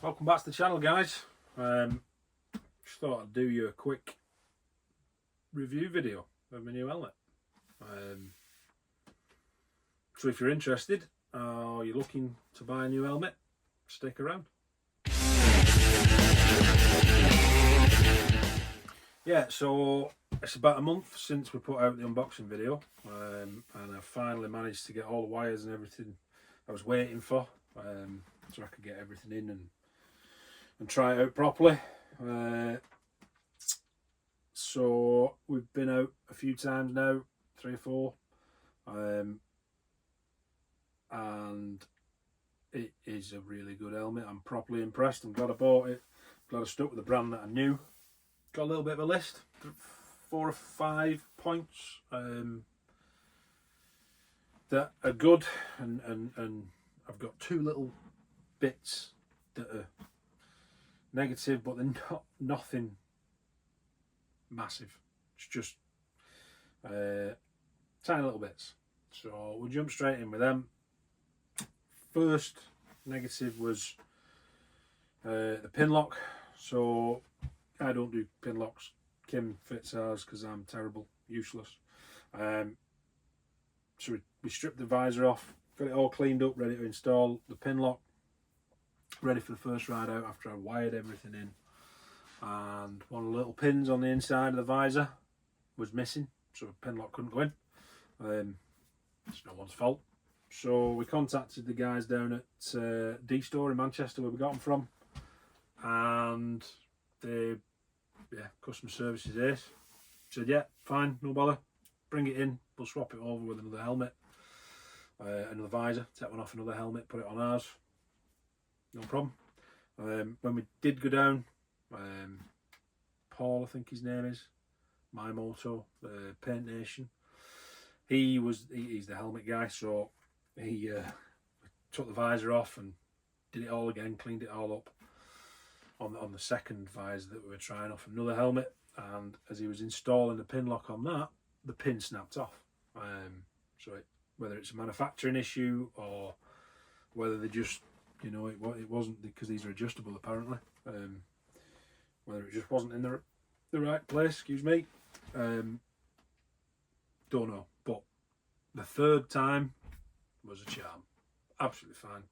Welcome back to the channel, guys. Just thought I'd do you a quick review video of my new helmet. So if you're interested or you're looking to buy a new helmet, stick around. Yeah, so it's about a month since we put out the unboxing video, and I finally managed to get all the wires and everything I was waiting for, so I could get everything in and try it out properly. So we've been out a few times now, 3 or 4, and it is a really good helmet. I'm properly impressed. I'm glad I bought it. Glad I stuck with the brand that I knew. Got a little bit of a list, 4 or 5 points that are good, and I've got 2 little bits that are negative, but they're nothing massive. It's just tiny little bits. So we'll jump straight in with them. First negative was the pin lock. So I don't do pin locks. Kim fits ours because I'm terrible, useless. So we stripped the visor off, got it all cleaned up, ready to install the pin lock, ready for the first ride out after I wired everything in. And one of the little pins on the inside of the visor was missing, so the pin lock couldn't go in. It's no one's fault. So we contacted the guys down at D Store in Manchester, where we got them from, and they, customer service is ace. Said, yeah, fine, no bother, bring it in, we'll swap it over with another helmet, another visor, take one off another helmet, put it on ours, no problem. When we did go down, Paul, I think his name is, My Moto, Paint Nation, he's the helmet guy, so he took the visor off and did it all again, cleaned it all up on the second visor that we were trying off another helmet. And as he was installing the pin lock on that, the pin snapped off. So whether it's a manufacturing issue or whether they just, it wasn't, because these are adjustable apparently, whether it just wasn't in the right place, excuse me, don't know. But the third time was a charm, absolutely fine.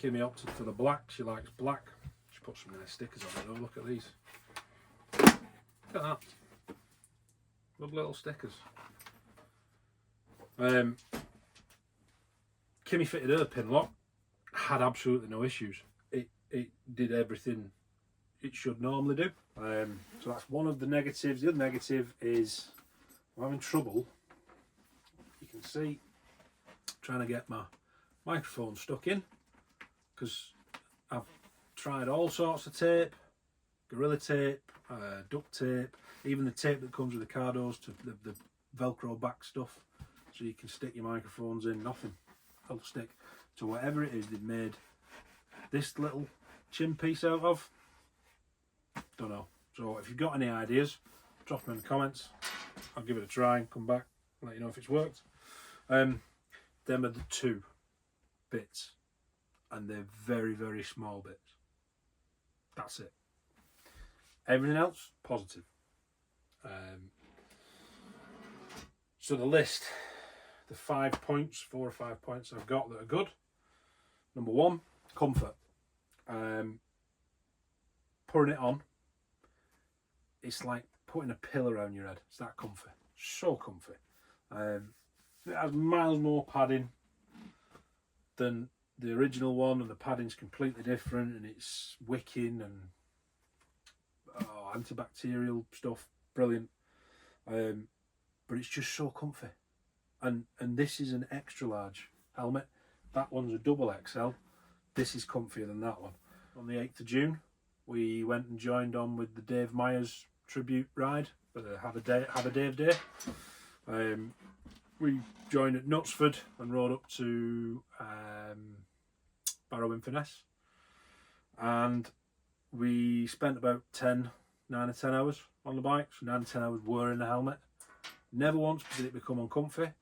Kimmy opted for the black. She likes black. She put some nice stickers on it though. Look at these. Look at that. Lovely little stickers. Kimmy fitted her pin lock. Had absolutely no issues. It did everything it should normally do. So that's one of the negatives. The other negative is I'm having trouble. You can see trying to get my microphone stuck in, because I've tried all sorts of tape, Gorilla Tape, duct tape, even the tape that comes with the cardos to the Velcro back stuff, so you can stick your microphones in. Nothing will stick. So whatever it is they've made this little chin piece out of, don't know. So if you've got any ideas, drop them in the comments. I'll give it a try and come back and let you know if it's worked. Them are the 2 bits, and they're very, very small bits. That's it. Everything else positive. So the list, the 4 or 5 points I've got that are good. Number 1, comfort. Putting it on, it's like putting a pillow around your head. It's that comfy, so comfy. It has miles more padding than the original one, and the padding's completely different, and it's wicking and antibacterial stuff, brilliant. But it's just so comfy, and this is an extra large helmet. That one's a double XL. This is comfier than that one. On the 8th of June, we went and joined on with the Dave Myers tribute ride for the Have a Dave Day. We joined at Knutsford and rode up to Barrow-in-Furness, and we spent about 9 or 10 hours on the bike. So 9 or 10 hours wearing the helmet. Never once did it become uncomfy.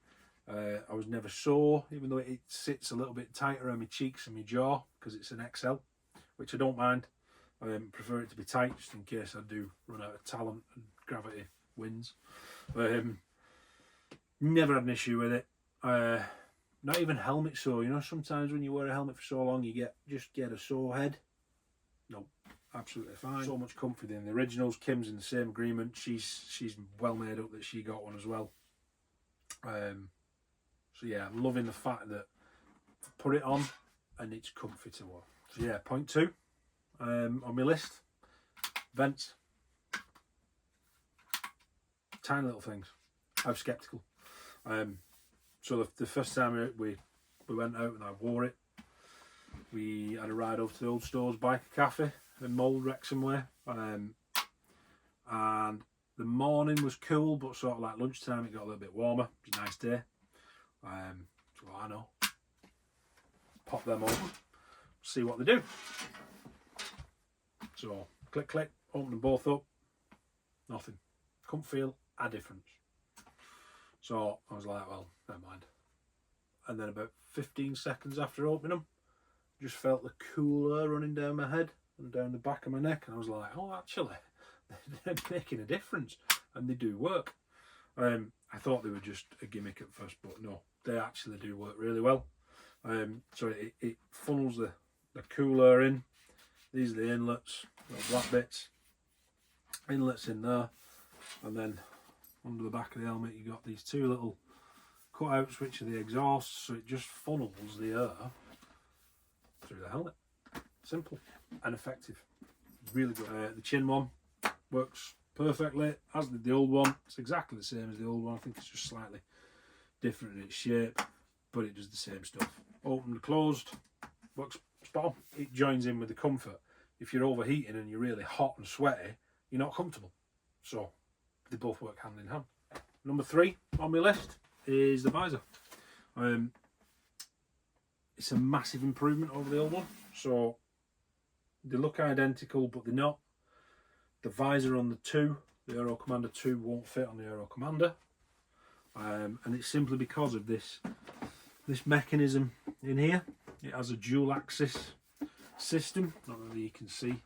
I was never sore, even though it sits a little bit tighter on my cheeks and my jaw because it's an XL. which I don't mind. Prefer it to be tight just in case I do run out of talent and gravity wins. Never had an issue with it. Not even helmet sore. You know, sometimes when you wear a helmet for so long, you just get a sore head. No, absolutely fine. So much comfort in the originals. Kim's in the same agreement. She's well made up that she got one as well. So yeah, I'm loving the fact that I put it on and it's comfy to wear. So yeah, point 2 on my list. Vents. Tiny little things. I was sceptical. So the first time we went out and I wore it, we had a ride over to the old stores, Biker Cafe in Mould, Wrexham way. And the morning was cool, but sort of like lunchtime it got a little bit warmer. It was a nice day. So I know. Pop them open, see what they do. So click, click, open them both up. Nothing. Couldn't feel a difference. So I was like, well, never mind. And then about 15 seconds after opening them, just felt the cool air running down my head and down the back of my neck. And I was like, oh, actually, they're making a difference. And they do work. I thought they were just a gimmick at first, but no, they actually do work really well. So it funnels the cool air in. These are the inlets, little black bits. Inlets in there. And then under the back of the helmet you got these 2 little cutouts which are the exhausts, so it just funnels the air through the helmet. Simple and effective. Really good. The chin one works perfectly, as did the old one. It's exactly the same as the old one. I think it's just slightly different in its shape, but it does the same stuff. Open and closed, works spot on. It joins in with the comfort. If you're overheating and you're really hot and sweaty, you're not comfortable. So they both work hand in hand. Number 3 on my list is the visor. It's a massive improvement over the old one. So they look identical, but they're not. The visor on the Airoh Commander 2 won't fit on the Airoh Commander. And it's simply because of this mechanism in here. It has a dual axis system. Not really you can see.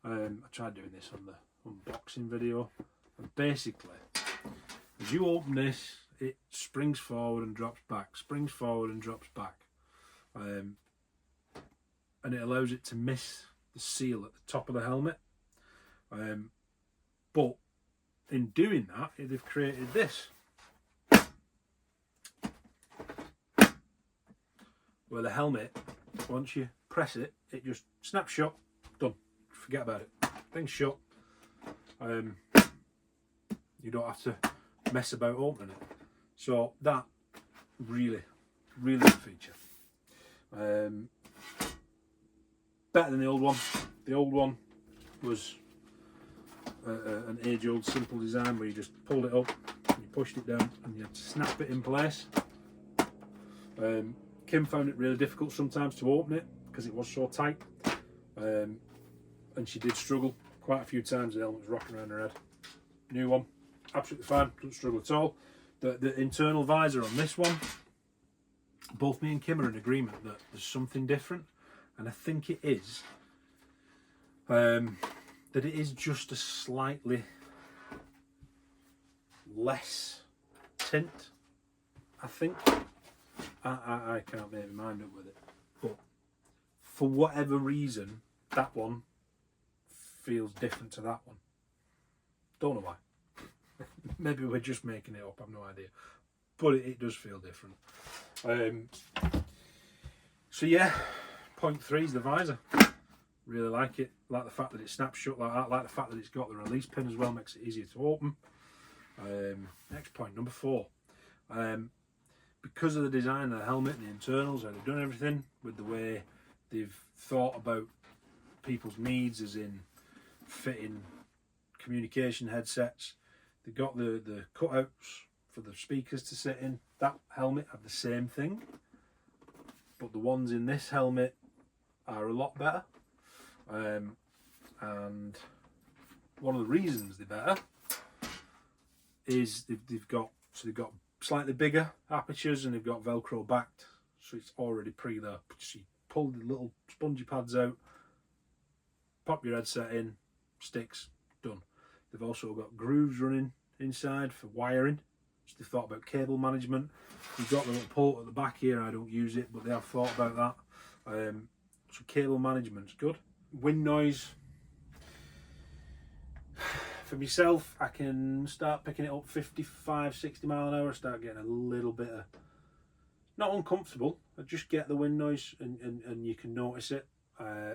I tried doing this on the unboxing video. And basically, as you open this, it springs forward and drops back, springs forward and drops back. And it allows it to miss the seal at the top of the helmet. But in doing that, they've created this, where the helmet, once you press it, it just snaps shut, done. Forget about it. Thing's shut. You don't have to mess about opening it. So that really good feature. Better than the old one. The old one was an age-old simple design where you just pulled it up, you pushed it down, and you had to snap it in place. Kim found it really difficult sometimes to open it because it was so tight, and she did struggle quite a few times. The helmet was rocking around her head. New one, absolutely fine, doesn't struggle at all. The internal visor on this one, both me and Kim are in agreement that there's something different, and I think it is that it is just a slightly less tint, I think. I can't make my mind up with it, but for whatever reason that one feels different to that one. Don't know why. Maybe we're just making it up, I've no idea, but it does feel different. So yeah, point 3 is the visor. Really like it. Like the fact that it snaps shut like that. Like the fact that it's got the release pin as well, makes it easier to open. Next point, number 4. Because of the design of the helmet and the internals, how they've done everything with the way they've thought about people's needs, as in fitting communication headsets. They've got the cutouts for the speakers to sit in. That helmet had the same thing, but the ones in this helmet are a lot better. And one of the reasons they're better is they've got slightly bigger apertures, and they've got Velcro backed, so it's already pre there. So you pull the little spongy pads out, pop your headset in, sticks, done. They've also got grooves running inside for wiring. So they've thought about cable management. You've got the little port at the back here. I don't use it, but they have thought about that. So cable management's good. Wind noise. For myself, I can start picking it up 55, 60 mile an hour, start getting a little bit of, not uncomfortable, I just get the wind noise and you can notice it.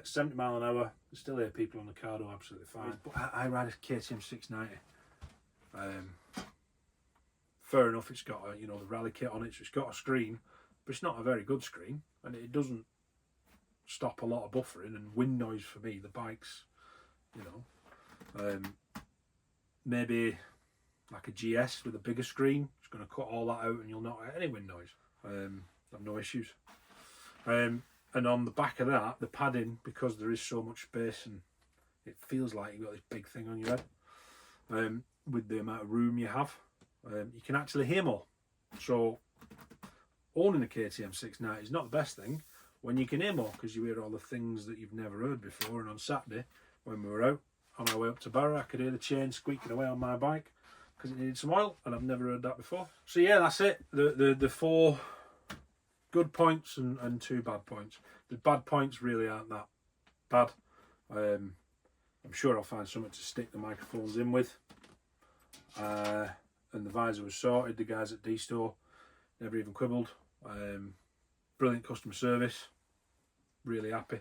70 mile an hour, I still hear people on the car, absolutely fine. But I ride a KTM 690. Fair enough, it's got a, you know, the rally kit on it, so it's got a screen, but it's not a very good screen, and it doesn't stop a lot of buffering and wind noise for me. The bike's, you know, maybe like a GS with a bigger screen, it's going to cut all that out and you'll not get any wind noise. I've no issues. And on the back of that, the padding, because there is so much space and it feels like you've got this big thing on your head, with the amount of room you have, you can actually hear more. So owning a KTM 690 is not the best thing when you can hear more, because you hear all the things that you've never heard before. And on Saturday, when we were out on our way up to Barrow, I could hear the chain squeaking away on my bike because it needed some oil, and I've never heard that before. So yeah, that's it. The 4 good points and 2 bad points. The bad points really aren't that bad. I'm sure I'll find something to stick the microphones in with. And the visor was sorted. The guys at D-Store never even quibbled. Brilliant customer service. Really happy.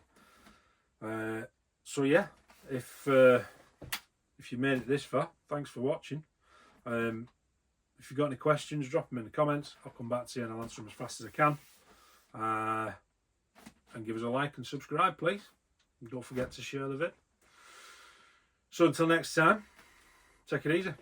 So yeah, if you made it this far, thanks for watching. If you've got any questions, drop them in the comments. I'll come back to you and I'll answer them as fast as I can. And give us a like and subscribe, please. And don't forget to share the vid. So until next time, take it easy.